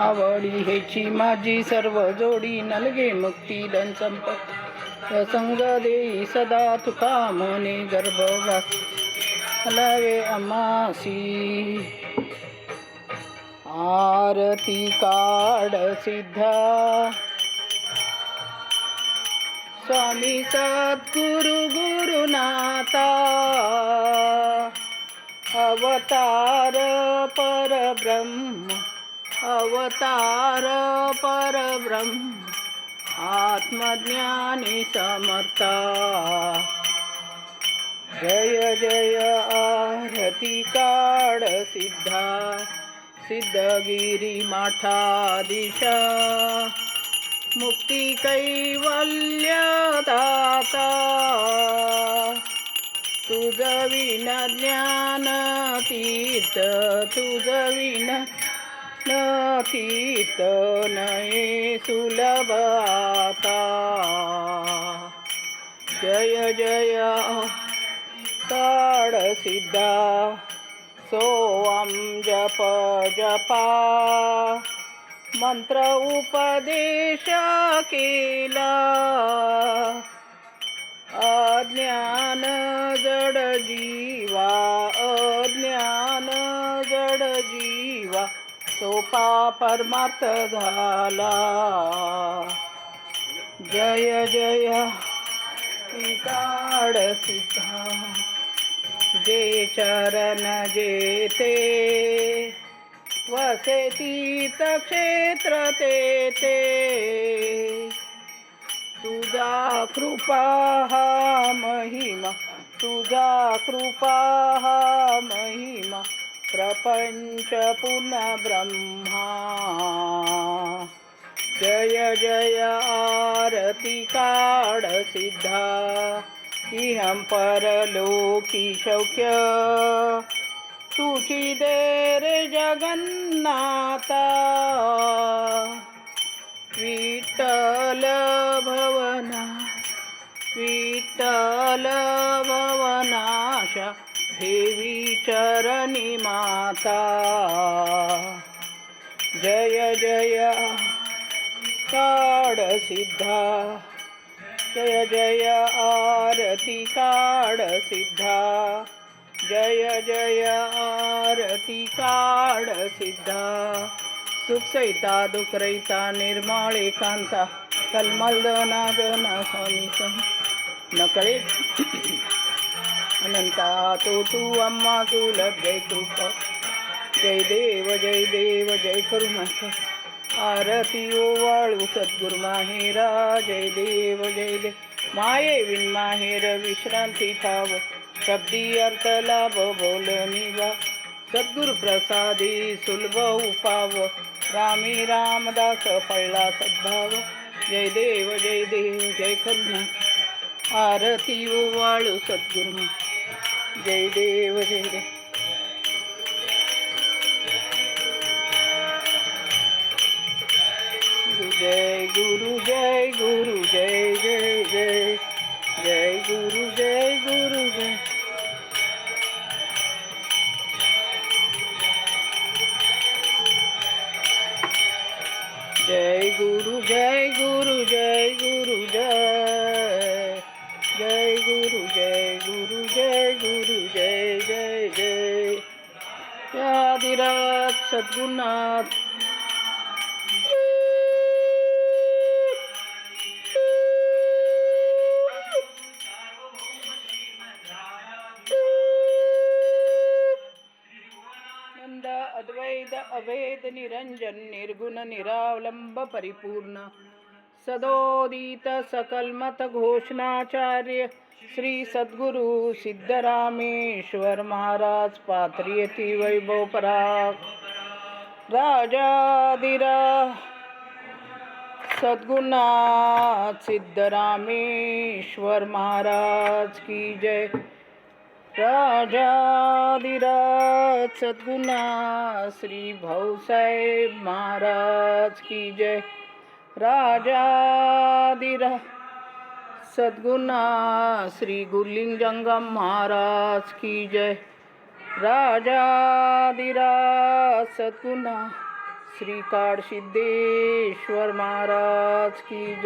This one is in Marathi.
आवडी हेची माझी सर्व जोडी नलगे मुक्ती धन संपत्ती संग देई सदा तुका मने गर्भवास हलावे अमासी आरती काढ सिद्धा स्वामी सद्गुरु गुरुनाथा अवतार परब्रह्म अवतार परब्रह्म आत्मज्ञानी समर्था जय जय आरती काढ सिद्धा सिद्धगिरी माठाधीशा मुक्ती कैवल्य दाता तुझ विना ज्ञान तीर्थ तुझ विना तीर्थ नये सुलभ आता जय जय काढ सिद्धा सोअम जप जपा मंत्र उपदेश केला अज्ञान जड जीवा अज्ञान जड जीवा सोपा परमार्थ झाला जय जय काढ सिद्धा जे चरण जेते वसे तीर्थ क्षेत्र तेथे तुझा कृपा हा महिमा तुझा कृपा हा महिमा प्रपंच पुन्हा ब्रह्मा जय जय आरती काढ सिद्धा इहं परलोकी शौक्य तुझी दे रे जगन्नाथा विठ्ठल भवना विठ्ठल भवनाशा देवी चरणी माता जय जय काढ सिद्धा जय जय आरती काढ सिद्धा जय जय आरती काढ सिद्धा सुख सहिता दुःख रहिता निर्मळ एकांता कलमल नागना स्वामी नकळे अनंता तो तू अम्मा सुलभ जय कृपा जय देव जय करुणा आरती ओवाळू सद्गुरु माहेरा जय देव माये विन माहेर विश्रांती ठाव शब्दी अर्थ लाभ बोल निवा सद्गुरु प्रसादी सुलभ उपाव रामी रामदास फळला सद्भाव जय देव जय करुणा आरती ओवाळू सद्गुरु जय देव जय गुरु जय गुरु जय जय जय जय गुरु जय जय गुरु जय गुरु जय गुरु जय जय गुरु जय गुरु जय गुरु जय जय जय आदिराज सद्गुरुनाथ अद्वैत अभेद निरंजन निर्गुण निरावलंब परिपूर्ण सदोदित सकलमत घोषणाचार्य श्री सद्गुरु सिद्धरामेश्वर महाराज पात्रियती वैभव पराग राजाधिराज सद्गुरुनाथ सिद्धरामेश्वर महाराज की जय राजाधिराज सद्गुरुनाथ श्री भाऊसाहेब महाराज की जय राजाधिराज सद्गुरुनाथ श्री गुरुलिंग जंगम महाराज की जय राजाधिराज सद्गुरुनाथ श्री काड सिद्धेश्वर महाराज की जय.